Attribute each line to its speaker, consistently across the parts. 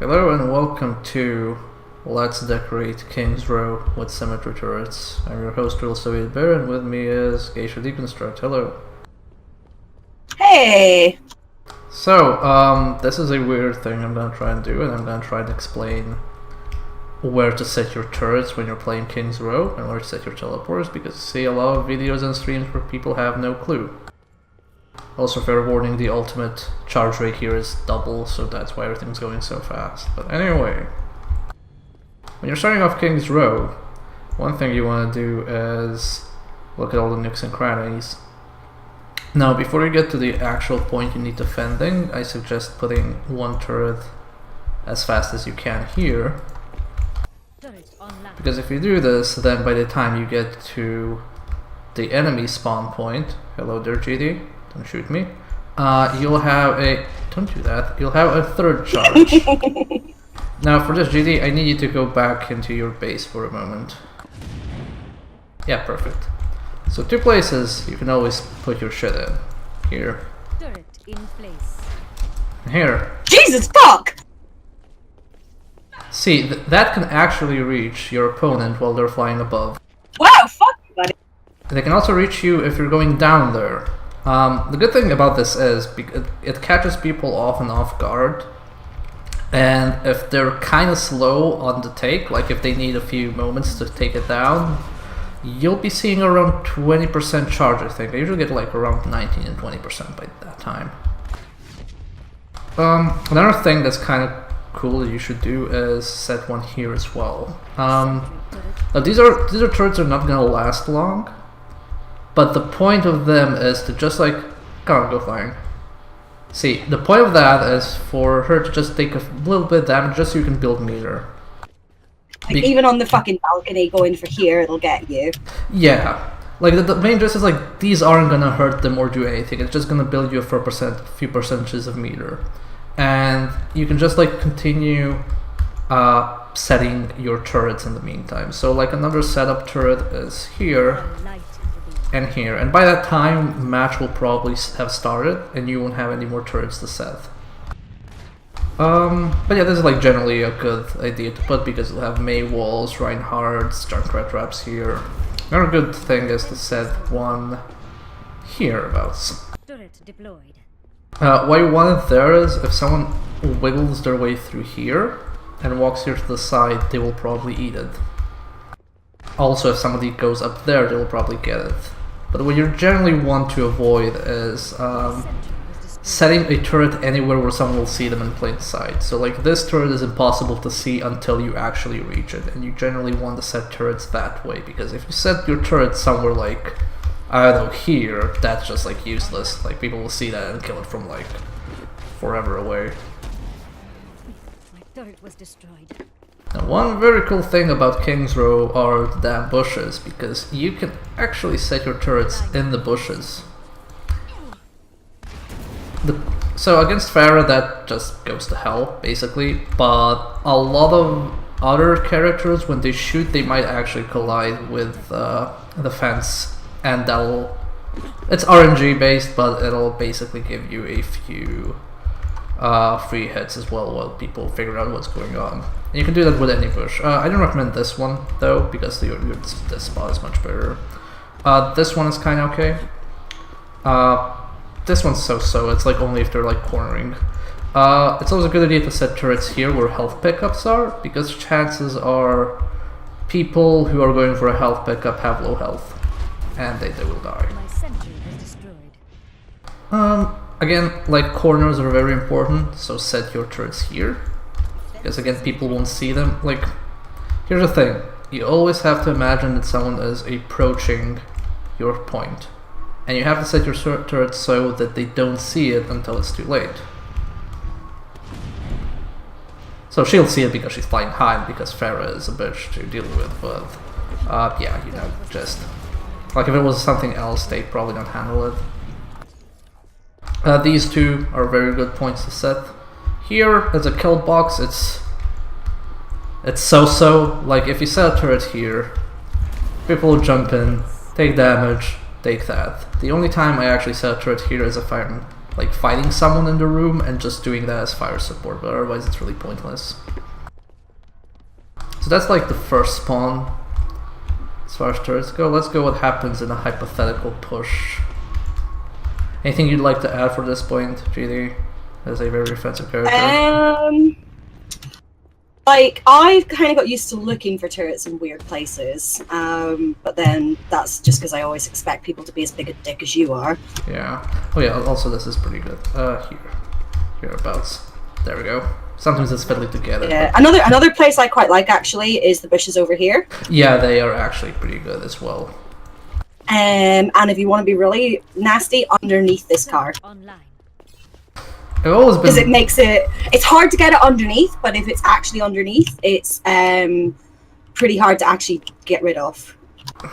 Speaker 1: Hello and welcome to Let's Decorate King's Row with Symmetra turrets. I'm your host, Real Soviet Bear, and with me is Geisha Deconstruct. Hello.
Speaker 2: Hey!
Speaker 1: So, this is a weird thing I'm gonna try and do, and I'm gonna try and explain where to set your turrets when you're playing King's Row, and where to set your teleporters, because you see a lot of videos and streams where people have no clue. Also, fair warning, the ultimate charge rate here is double, so that's why everything's going so fast. But anyway, when you're starting off King's Row, one thing you want to do is look at all the nooks and crannies. Now, before you get to the actual point you need defending, I suggest putting one turret as fast as you can here. Because if you do this, then by the time you get to the enemy spawn point, hello there GD, don't shoot me, you'll have a, don't do that, you'll have a third charge. Now for this GD, I need you to go back into your base for a moment. Yeah, perfect. So two places you can always put your shit in. Here.
Speaker 3: Turret in place.
Speaker 1: And here.
Speaker 2: Jesus fuck!
Speaker 1: See, that can actually reach your opponent while they're flying above.
Speaker 2: Wow, fuck you, buddy.
Speaker 1: They can also reach you if you're going down there. The good thing about this is it catches people off guard, and if they're kind of slow on the take, like if they need a few moments to take it down, you'll be seeing around 20% charge, I think. I usually get like around 19 and 20% by that time. Another thing that's kind of cool that you should do is set one here as well. Now these turrets are not gonna last long, but the point of them is to just like, come on, go flying. See, the point of that is for her to just take a little bit of damage just so you can build meter.
Speaker 2: Like, even on the fucking balcony going for here, it'll get you.
Speaker 1: Yeah. Like, the main gist is like, these aren't gonna hurt them or do anything, it's just gonna build you a few percentages of meter. And you can just like continue setting your turrets in the meantime. So like another setup turret is here and here, and by that time match will probably have started and you won't have any more turrets to set. But yeah, this is like generally a good idea to put because you'll have May walls, Reinhardt's, Junkrat traps here. Another good thing is to set one hereabouts.
Speaker 3: Turret deployed.
Speaker 1: Why you want it there is if someone wiggles their way through here and walks here to the side, they will probably eat it. Also, if somebody goes up there, they will probably get it. But what you generally want to avoid is setting a turret anywhere where someone will see them in plain sight. So like this turret is impossible to see until you actually reach it, and you generally want to set turrets that way, because if you set your turret somewhere like, I don't know, here, that's just like useless. Like people will see that and kill it from like forever away.
Speaker 3: My turret was destroyed.
Speaker 1: Now one very cool thing about King's Row are the damn bushes, because you can actually set your turrets in the bushes. So against Pharah that just goes to hell, basically, but a lot of other characters, when they shoot, they might actually collide with the fence, and that'll... It's RNG based, but it'll basically give you a few free hits as well while people figure out what's going on. And you can do that with any bush. I don't recommend this one, though, because this spot is much better. This one is kind of okay. This one's so-so, it's like only if they're like cornering. It's always a good idea to set turrets here where health pickups are, because chances are people who are going for a health pickup have low health, and they will die.
Speaker 3: My sentry was destroyed.
Speaker 1: Again, like corners are very important, so set your turrets here. Because again, people won't see them. Like, here's the thing, you always have to imagine that someone is approaching your point. And you have to set your turret so that they don't see it until it's too late. So she'll see it because she's flying high and because Pharah is a bitch to deal with, but yeah, you know, just... Like if it was something else, they'd probably not handle it. These two are very good points to set. Here, as a kill box, it's so-so. Like if you set a turret here, people will jump in, take damage, take that. The only time I actually set a turret here is if I'm like fighting someone in the room and just doing that as fire support, but otherwise it's really pointless. So that's like the first spawn. As far as turrets go, let's go what happens in a hypothetical push. Anything you'd like to add for this point, GD, as a very offensive character?
Speaker 2: Like, I've kind of got used to looking for turrets in weird places, but then that's just because I always expect people to be as big a dick as you are.
Speaker 1: Yeah. Oh yeah, also this is pretty good. Hereabouts. There we go. Sometimes it's fiddly together.
Speaker 2: Yeah. Another place I quite like, actually, is the bushes over here.
Speaker 1: Yeah, they are actually pretty good as well.
Speaker 2: And if you want to be really nasty, underneath this car.
Speaker 3: Online.
Speaker 1: I've always been...
Speaker 2: Because it makes it... It's hard to get it underneath, but if it's actually underneath, it's pretty hard to actually get rid of.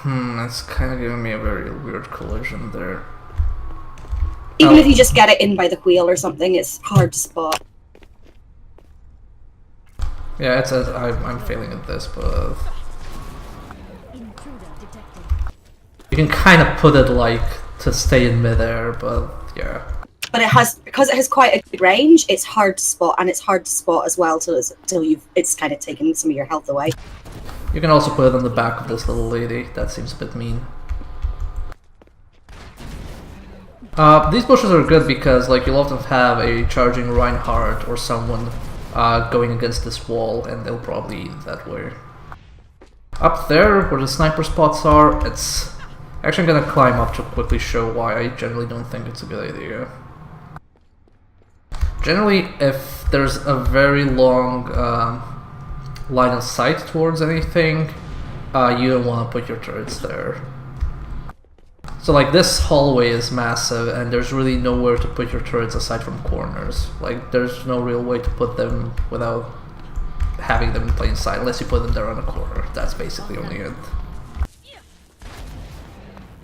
Speaker 1: That's kind of giving me a very weird collision there.
Speaker 2: Even if you just get it in by the wheel or something, it's hard to spot.
Speaker 1: Yeah, it's I'm failing at this, but...
Speaker 3: Intruder detected.
Speaker 1: You can kind of put it like to stay in midair, but yeah.
Speaker 2: But because it has quite a good range, it's hard to spot, and it's hard to spot as well till it's kind of taken some of your health away.
Speaker 1: You can also put it on the back of this little lady. That seems a bit mean. These bushes are good because like you'll often have a charging Reinhardt or someone going against this wall, and they'll probably eat that way. Up there, where the sniper spots are, it's... Actually, I'm gonna climb up to quickly show why I generally don't think it's a good idea. Generally, if there's a very long line of sight towards anything, you don't want to put your turrets there. So like this hallway is massive, and there's really nowhere to put your turrets aside from corners. Like there's no real way to put them without having them in plain sight, unless you put them there on a corner. That's basically only it.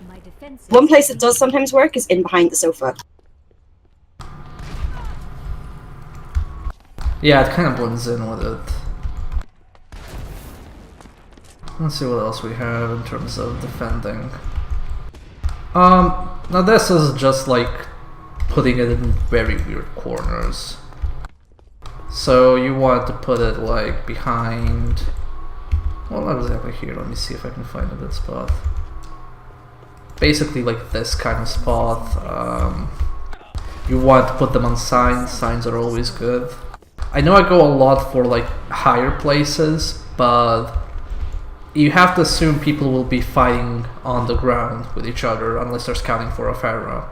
Speaker 3: My defense.
Speaker 2: One place that does sometimes work is in behind the sofa.
Speaker 1: Yeah, it kind of blends in with it. Let's see what else we have in terms of defending. Now this is just like putting it in very weird corners. So you want to put it like behind... Well, not exactly here, let me see if I can find a good spot. Basically like this kind of spot. You want to put them on signs, signs are always good. I know I go a lot for like higher places, but you have to assume people will be fighting on the ground with each other unless they're scouting for a Pharaoh.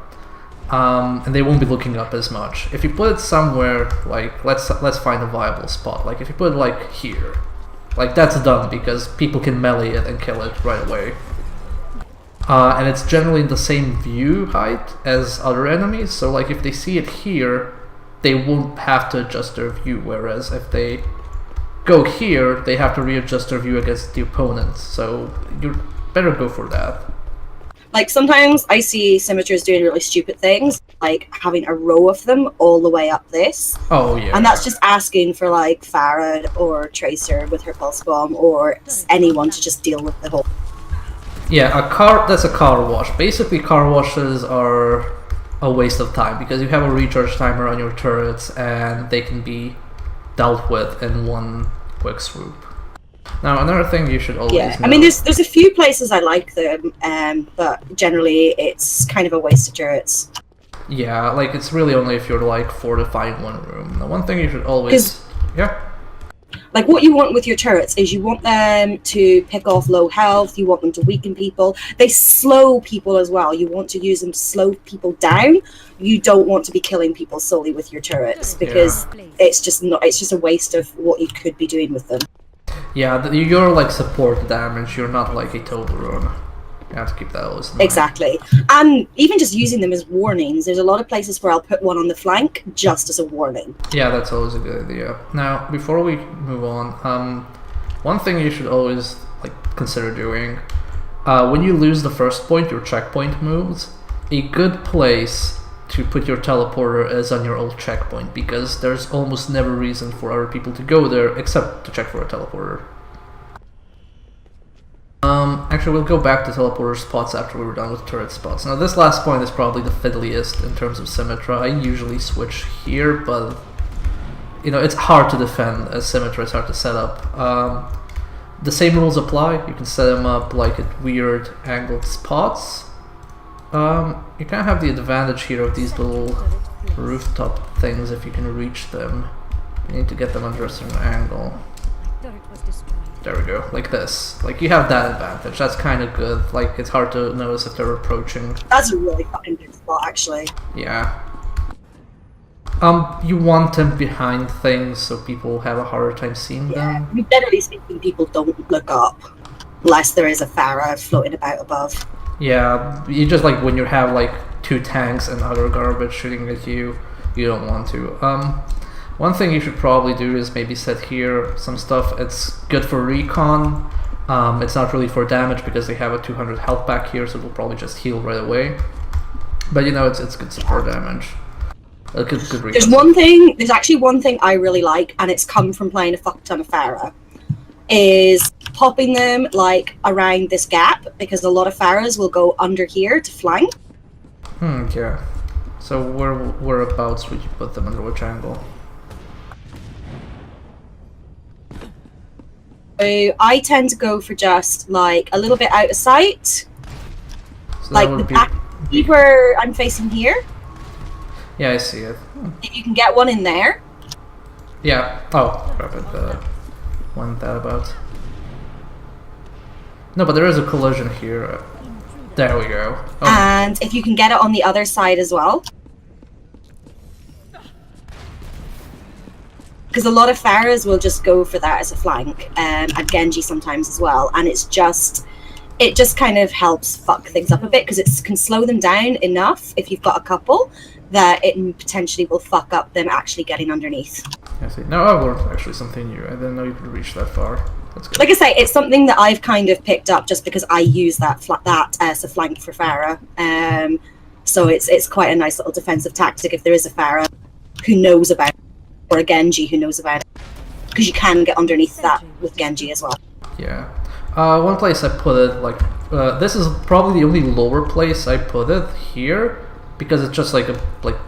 Speaker 1: And they won't be looking up as much. If you put it somewhere, like, let's find a viable spot. Like, if you put it, like, here. Like, that's done, because people can melee it and kill it right away. And it's generally in the same view height as other enemies, so, like, if they see it here, they won't have to adjust their view, whereas if they go here, they have to readjust their view against the opponent, so you better go for that.
Speaker 2: Like, sometimes I see Symmetras doing really stupid things, like having a row of them all the way up this.
Speaker 1: Oh, yeah.
Speaker 2: And that's just asking for, like, Farad or Tracer with her pulse bomb, or anyone to just deal with the whole...
Speaker 1: Yeah, that's a car wash. Basically, car washes are a waste of time, because you have a recharge timer on your turrets, and they can be dealt with in one quick swoop. Now, another thing you should always know...
Speaker 2: I mean, there's a few places I like them, but generally it's kind of a waste of turrets.
Speaker 1: Yeah, like, it's really only if you're, like, fortifying one room. The one thing you should always... Yeah?
Speaker 2: Like, what you want with your turrets is you want them to pick off low health, you want them to weaken people. They slow people as well. You want to use them to slow people down. You don't want to be killing people solely with your turrets, because it's just a waste of what you could be doing with them.
Speaker 1: Yeah, you're like support damage, you're not like a total run. You have to keep that always in mind.
Speaker 2: Exactly. And even just using them as warnings, there's a lot of places where I'll put one on the flank just as a warning.
Speaker 1: Yeah, that's always a good idea. Now, before we move on, one thing you should always like consider doing, when you lose the first point, your checkpoint moves, a good place to put your teleporter is on your old checkpoint, because there's almost never reason for other people to go there except to check for a teleporter. Actually, we'll go back to teleporter spots after we were done with turret spots. Now, this last point is probably the fiddliest in terms of Symmetra. I usually switch here, but you know, it's hard to defend as Symmetra. It's hard to set up. The same rules apply. You can set them up like at weird angled spots. You kind of have the advantage here of these little rooftop things if you can reach them. You need to get them under a certain angle.
Speaker 3: My turret was destroyed.
Speaker 1: There we go, like this. Like, you have that advantage. That's kind of good. Like, it's hard to notice if they're approaching.
Speaker 2: That's a really fucking good spot, actually.
Speaker 1: Yeah. You want them behind things so people have a harder time seeing
Speaker 2: Yeah.
Speaker 1: them.
Speaker 2: I mean, generally speaking, people don't look up unless there is a Pharah floating about above.
Speaker 1: Yeah, you just like when you have like 2 tanks and other garbage shooting at you, you don't want to. One thing you should probably do is maybe set here some stuff. It's good for recon. It's not really for damage because they have a 200 health back here, so it'll probably just heal right away. But you know, it's good support damage. Good recon.
Speaker 2: There's actually one thing I really like, and it's come from playing a fuck ton of Pharah, is popping them like around this gap, because a lot of Pharahs will go under here to flank.
Speaker 1: Yeah. So whereabouts would you put them, under which angle?
Speaker 2: So I tend to go for just like a little bit out of sight,
Speaker 1: So that
Speaker 2: like the
Speaker 1: would be...
Speaker 2: back, see where I'm facing here.
Speaker 1: Yeah, I see it.
Speaker 2: If you can get one in there.
Speaker 1: Yeah. Oh, crap, it went that about. No, but there is a collision here. There we go. Oh.
Speaker 2: And if you can get it on the other side as well. Because a lot of Pharahs will just go for that as a flank, and Genji sometimes as well, and it just kind of helps fuck things up a bit, because it can slow them down enough if you've got a couple that it potentially will fuck up them actually getting underneath.
Speaker 1: I see. No, I learned actually something new. I didn't know you could reach that far. That's good.
Speaker 2: Like I say, it's something that I've kind of picked up just because I use that as a flank for Pharah. So it's quite a nice little defensive tactic if there is a Pharah who knows about it, or a Genji who knows about it, because you can get underneath that with Genji as well.
Speaker 1: Yeah. One place I put it, like, this is probably the only lower place I put it here, because it's just like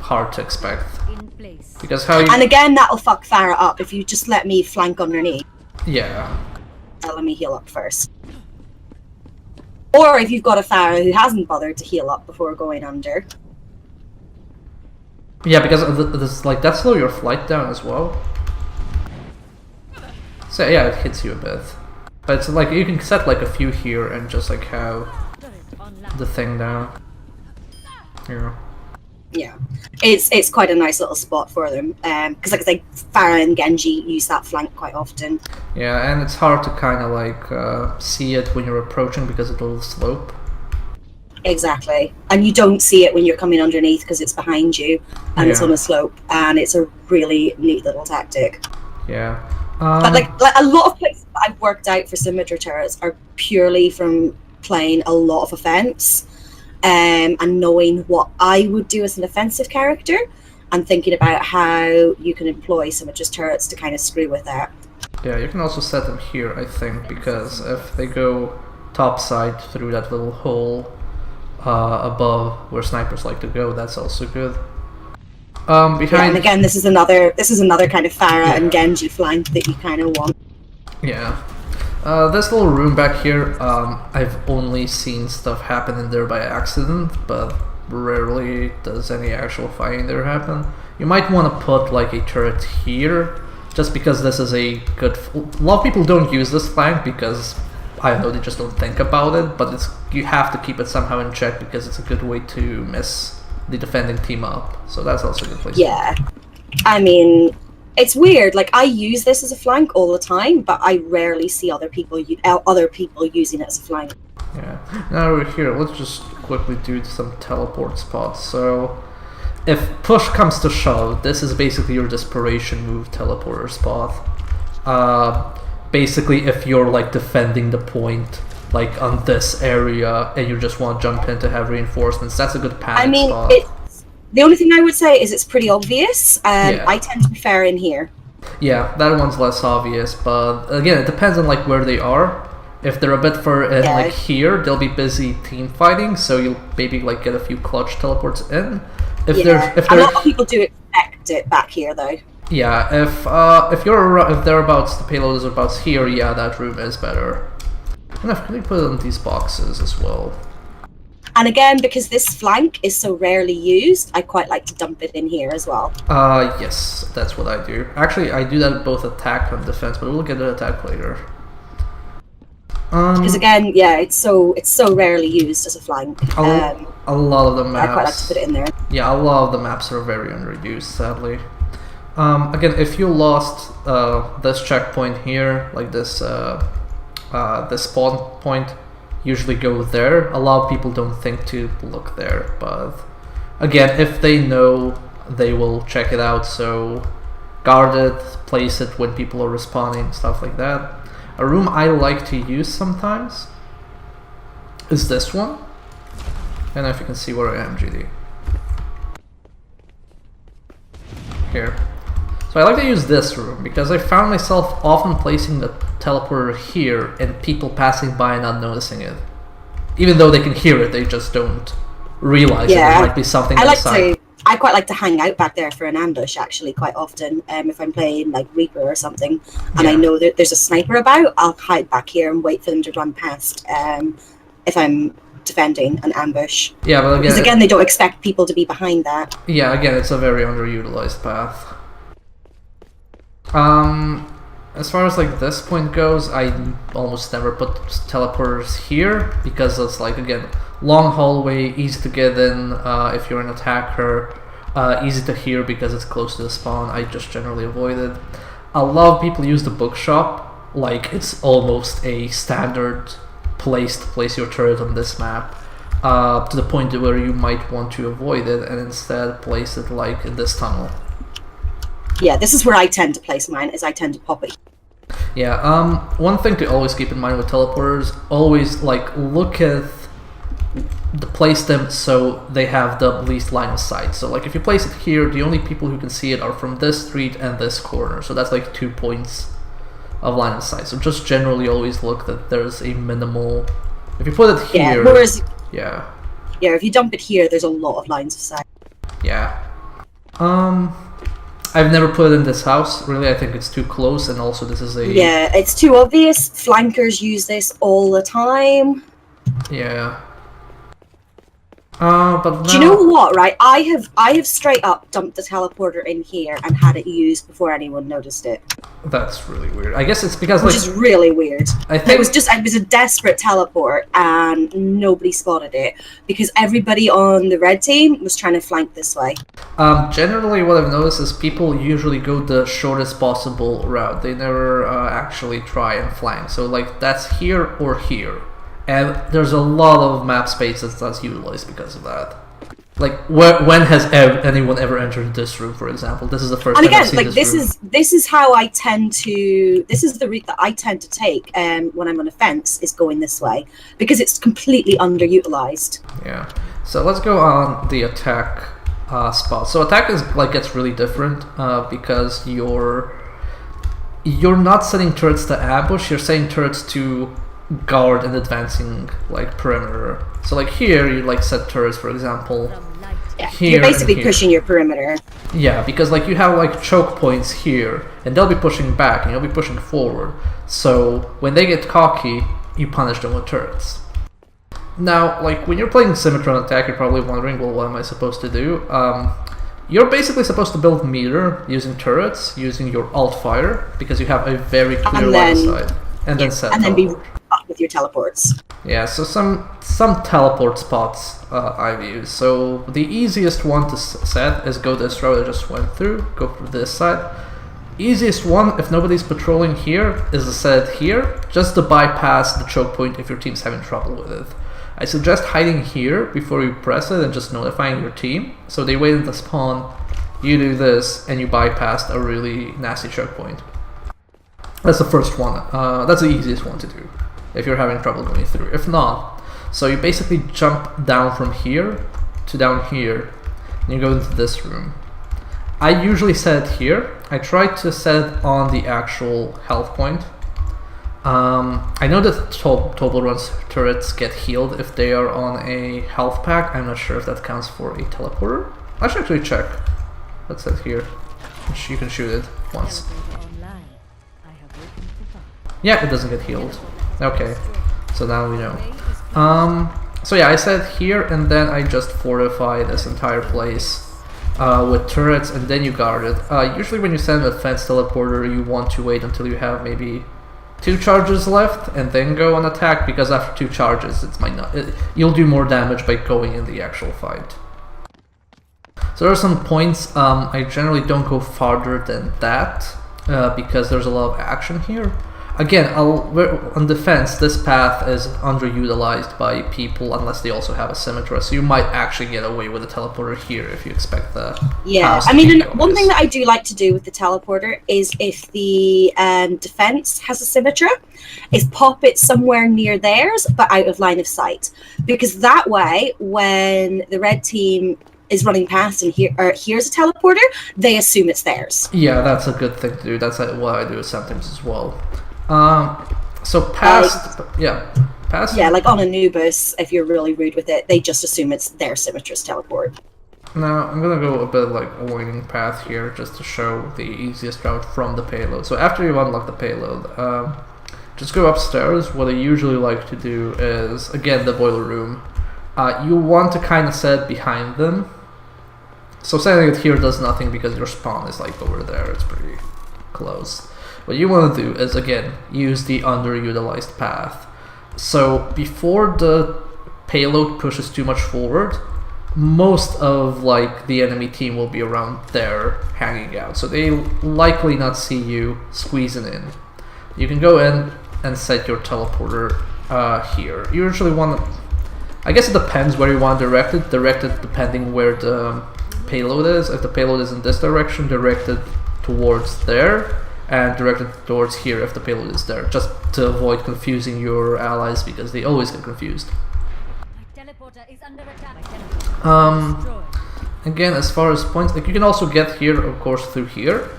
Speaker 1: hard to expect.
Speaker 3: In place.
Speaker 1: Because how you...
Speaker 2: And again, that'll fuck Pharah up if you just let me flank underneath.
Speaker 1: Yeah.
Speaker 2: Let me heal up first. Or if you've got a Pharah who hasn't bothered to heal up before going under.
Speaker 1: Yeah, because this like that slow your flight down as well. So yeah, it hits you a bit. But it's like you can set like a few here and just like have
Speaker 3: Turret online.
Speaker 1: the thing down. Here.
Speaker 2: Yeah, it's quite a nice little spot for them. Because like I say, Pharah and Genji use that flank quite often.
Speaker 1: Yeah, and it's hard to kind of like see it when you're approaching because of the little slope.
Speaker 2: Exactly, and you don't see it when you're coming underneath because it's behind you and it's
Speaker 1: Yeah.
Speaker 2: on a slope, and it's a really neat little tactic.
Speaker 1: Yeah.
Speaker 2: But like a lot of places that I've worked out for Symmetra turrets are purely from playing a lot of offense, and knowing what I would do as an offensive character, and thinking about how you can employ Symmetra's turrets to kind of screw with that.
Speaker 1: Yeah, you can also set them here, I think, because if they go topside through that little hole above where snipers like to go, that's also good.
Speaker 2: Yeah,
Speaker 1: Behind...
Speaker 2: and again, this is another kind of Pharah
Speaker 1: Yeah.
Speaker 2: and Genji flank that you kind of want.
Speaker 1: Yeah. This little room back here, I've only seen stuff happen in there by accident, but rarely does any actual fighting there happen. You might want to put like a turret here, just because this is a good... A lot of people don't use this flank because, I don't know, they just don't think about it, but you have to keep it somehow in check because it's a good way to mess the defending team up. So that's also a good place.
Speaker 2: Yeah, I mean, it's weird. Like I use this as a flank all the time, but I rarely see other people using it as a flank.
Speaker 1: Yeah. Now we're here. Let's just quickly do some teleport spots. So, if push comes to shove, this is basically your desperation move teleporter spot. Basically, if you're like defending the point, like on this area, and you just want to jump in to have reinforcements, that's a good panic
Speaker 2: I mean,
Speaker 1: spot.
Speaker 2: the only thing I would say is it's pretty obvious.
Speaker 1: Yeah.
Speaker 2: I tend to prefer in here.
Speaker 1: Yeah, that one's less obvious, but again, it depends on like where they are. If they're a bit further in,
Speaker 2: Yeah.
Speaker 1: like here, they'll be busy team fighting, so you'll maybe like get a few clutch teleports in. If
Speaker 2: Yeah.
Speaker 1: they're
Speaker 2: A lot of people do expect it back here, though.
Speaker 1: yeah, if thereabouts, the payload is about here, yeah, that room is better. And I've really put it in these boxes as well.
Speaker 2: And again, because this flank is so rarely used, I quite like to dump it in here as well.
Speaker 1: Yes, that's what I do. Actually, I do that at both attack and defense, but we'll get to attack later.
Speaker 2: Because again, yeah, it's so rarely used as a flank.
Speaker 1: A lot of the maps.
Speaker 2: I quite like to put it in there.
Speaker 1: Yeah, a lot of the maps are very underused, sadly. Again, if you lost this checkpoint here, like this spawn point, usually go there. A lot of people don't think to look there, but again, if they know, they will check it out. So guard it, place it when people are respawning, stuff like that. A room I like to use sometimes is this one. I don't know if you can see where I am, GD. Here. So I like to use this room because I found myself often placing the teleporter here and people passing by and not noticing it. Even though they can hear it, they just don't realize there might be something inside.
Speaker 2: I quite like to hang out back there for an ambush, actually, quite often. If I'm playing like Reaper or something, and I know that there's a sniper about, I'll hide back here and wait for them to run past. If I'm defending an ambush.
Speaker 1: Yeah, but
Speaker 2: because again, they don't expect people to be behind that.
Speaker 1: Yeah, again, it's a very underutilized path. As far as like this point goes, I almost never put teleporters here because it's like, again, long hallway, easy to get in if you're an attacker, easy to hear because it's close to the spawn. I just generally avoid it. A lot of people use the bookshop like it's almost a standard place to place your turret on this map, to the point where you might want to avoid it and instead place it like in this tunnel.
Speaker 2: Yeah, this is where I tend to place mine, is I tend to pop it.
Speaker 1: Yeah, one thing to always keep in mind with teleporters, always like look at place them so they have the least line of sight. So like if you place it here, the only people who can see it are from this street and this corner. So that's like 2 points of line of sight. So just generally always look that there's a minimal. If you put it here,
Speaker 2: yeah, if you dump it here, there's a lot of lines of sight.
Speaker 1: Yeah. I've never put it in this house, really. I think it's too close, and also this is a...
Speaker 2: Yeah, it's too obvious. Flankers use this all the time.
Speaker 1: Yeah. But now...
Speaker 2: Do you know what, right? I have straight up dumped the teleporter in here and had it used before anyone noticed it.
Speaker 1: That's really weird. I guess it's because
Speaker 2: Which is really weird.
Speaker 1: I think
Speaker 2: it was a desperate teleport and nobody spotted it because everybody on the red team was trying to flank this way.
Speaker 1: Generally what I've noticed is people usually go the shortest possible route. They never actually try and flank. So like that's here or here. And there's a lot of map space that's utilized because of that. Like, when has anyone ever entered this room, for example? This is the first time I've seen this room.
Speaker 2: This is how I tend to. This is the route that I tend to take when I'm on a fence, is going this way because it's completely underutilized.
Speaker 1: Yeah. So let's go on the attack spot. So attack is like gets really different because you're not setting turrets to ambush. You're setting turrets to guard and advancing like perimeter. So like here you like set turrets, for example.
Speaker 2: Yeah, you're basically pushing your perimeter.
Speaker 1: Yeah, because like you have like choke points here, and they'll be pushing back, and you'll be pushing forward. So when they get cocky, you punish them with turrets. Now, like when you're playing Symmetra on attack, you're probably wondering, well, what am I supposed to do? You're basically supposed to build meter using turrets, using your alt fire, because you have a very clear line of sight. And then set
Speaker 2: and
Speaker 1: teleport.
Speaker 2: Then be up with your teleports.
Speaker 1: Yeah, so some teleport spots I've used. So the easiest one to set is go this route I just went through, go through this side. Easiest one, if nobody's patrolling here, is to set it here, just to bypass the choke point if your team's having trouble with it. I suggest hiding here before you press it and just notifying your team. So they wait until spawn, you do this, and you bypass a really nasty choke point. That's the first one. That's the easiest one to do if you're having trouble going through. If not, so you basically jump down from here to down here, and you go into this room. I usually set it here. I try to set it on the actual health point. I know that Toblerone's turrets get healed if they are on a health pack. I'm not sure if that counts for a teleporter. I should actually check. What's that here? You can shoot it once. Yeah, it doesn't get healed. Okay, so now we know. So yeah, I said here, and then I just fortify this entire place with turrets, and then you guard it. Usually when you send a fence teleporter, you want to wait until you have maybe 2 charges left, and then go on attack, because after 2 charges, you'll do more damage by going in the actual fight. So there are some points. I generally don't go farther than that, because there's a lot of action here. Again, on defense, this path is underutilized by people unless they also have a Symmetra, so you might actually get away with a teleporter here if you expect the
Speaker 2: Yeah, I mean, one thing that I do like to do with the teleporter is if the defense has a Symmetra, is pop it somewhere near theirs, but out of line of sight. Because that way, when the red team is running past and here's a teleporter, they assume it's theirs.
Speaker 1: Yeah, that's a good thing to do. That's what I do sometimes as well. So past,
Speaker 2: Yeah, like on Anubis, if you're really rude with it, they just assume it's their Symmetra's teleport.
Speaker 1: Now I'm gonna go a bit like a winding path here, just to show the easiest route from the payload. So after you've unlocked the payload, just go upstairs. What I usually like to do is, again, the boiler room. You want to kind of set it behind them. So setting it here does nothing because your spawn is like over there. It's pretty close. What you want to do is, again, use the underutilized path. So before the payload pushes too much forward, most of like the enemy team will be around there hanging out. So they likely not see you squeezing in. You can go in and set your teleporter here. You usually want to, I guess it depends where you want to direct it. Direct it depending where the payload is. If the payload is in this direction, direct it towards there. And directed towards here if the payload is there, just to avoid confusing your allies because they always get confused. Again, as far as points, like you can also get here, of course, through here,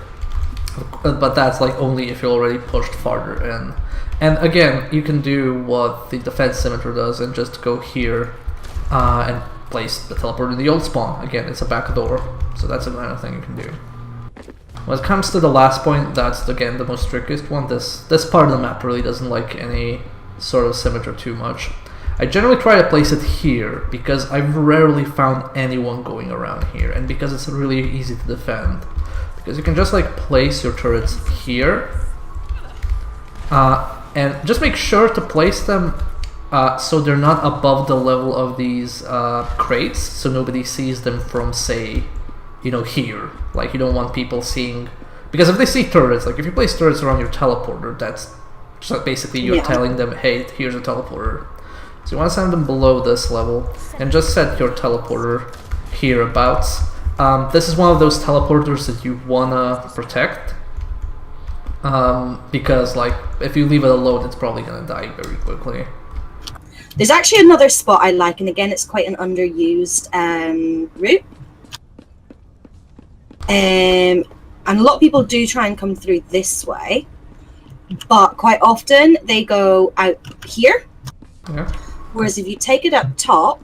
Speaker 1: but that's like only if you're already pushed farther in. And again, you can do what the defense Symmetra does and just go here and place the teleporter in the old spawn. Again, it's a back door, so that's another thing you can do. When it comes to the last point, that's again the most trickiest one. This part of the map really doesn't like any sort of Symmetra too much. I generally try to place it here because I've rarely found anyone going around here, and because it's really easy to defend. Because you can just like place your turrets here, and just make sure to place them so they're not above the level of these crates, so nobody sees them from, say, you know, here. Like, you don't want people seeing, because if they see turrets, like if you place turrets around your teleporter, that's just basically you're telling them, hey, here's a teleporter. So you want to send them below this level and just set your teleporter hereabouts. This is one of those teleporters that you wanna protect, because like if you leave it alone, it's probably gonna die very quickly.
Speaker 2: There's actually another spot I like, and again, it's quite an underused route. And a lot of people do try and come through this way, but quite often they go out here.
Speaker 1: Yeah.
Speaker 2: Whereas if you take it up top,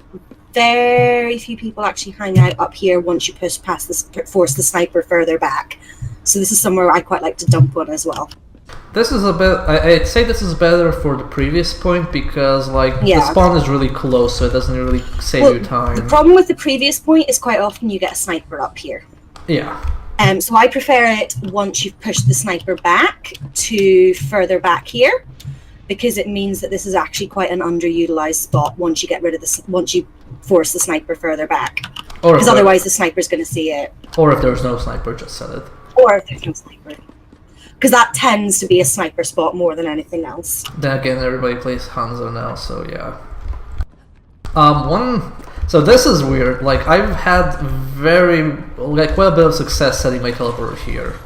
Speaker 2: very few people actually hang out up here once you push past this, force the sniper further back. So this is somewhere I quite like to dump one as well.
Speaker 1: This is a bit, I'd say this is better for the previous point because like the spawn is really close, so it doesn't really save you time.
Speaker 2: The problem with the previous point is quite often you get a sniper up here.
Speaker 1: Yeah.
Speaker 2: So I prefer it once you've pushed the sniper back to further back here, because it means that this is actually quite an underutilized spot once you get rid of this, once you force the sniper further back. Because otherwise the sniper's going to see it.
Speaker 1: Or if there's no sniper, just set it.
Speaker 2: Or if there's no sniper. Because that tends to be a sniper spot more than anything else.
Speaker 1: Then again, everybody plays Hanzo now, so yeah. So this is weird. Like I've had quite a bit of success setting my teleporter here,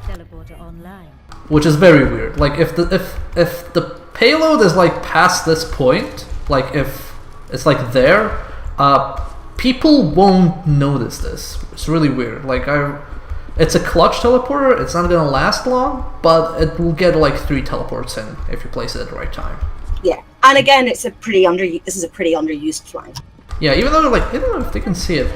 Speaker 3: Teleporter online.
Speaker 1: which is very weird. Like if the payload is like past this point, like if it's like there, people won't notice this. It's really weird. Like It's a clutch teleporter, it's not gonna last long, but it will get like 3 teleports in if you place it at the right time.
Speaker 2: Yeah, and again, this is a pretty underused flank.
Speaker 1: Yeah, even though like, I don't know if they can see it.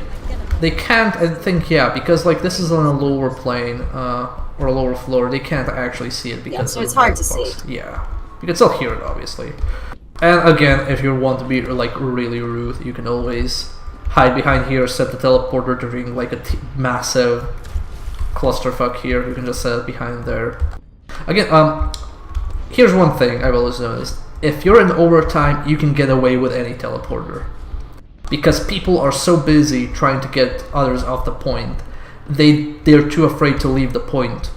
Speaker 1: They can't, I think, yeah, because like this is on a lower plane, or a lower floor, they can't actually see it because
Speaker 2: so it's hard to see.
Speaker 1: Yeah, you can still hear it, obviously. And again, if you want to be like really rude, you can always hide behind here, set the teleporter during like a massive clusterfuck here. You can just set it behind there. Again, here's one thing I've always noticed. If you're in overtime, you can get away with any teleporter. Because people are so busy trying to get others off the point, they're too afraid to leave the point.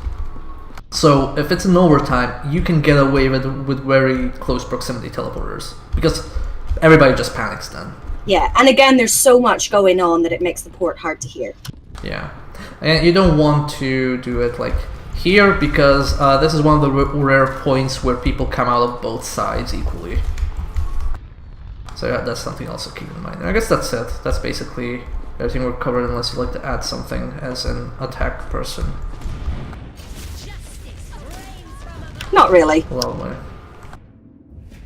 Speaker 1: So if it's an overtime, you can get away with very close proximity teleporters, because everybody just panics then.
Speaker 2: Yeah, and again, there's so much going on that it makes the port hard to hear.
Speaker 1: Yeah, and you don't want to do it like here, because this is one of the rare points where people come out of both sides equally. So yeah, that's something else to keep in mind. And I guess that's it. That's basically everything we're covered, unless you'd like to add something as an attack person.
Speaker 2: Not really.
Speaker 1: Well,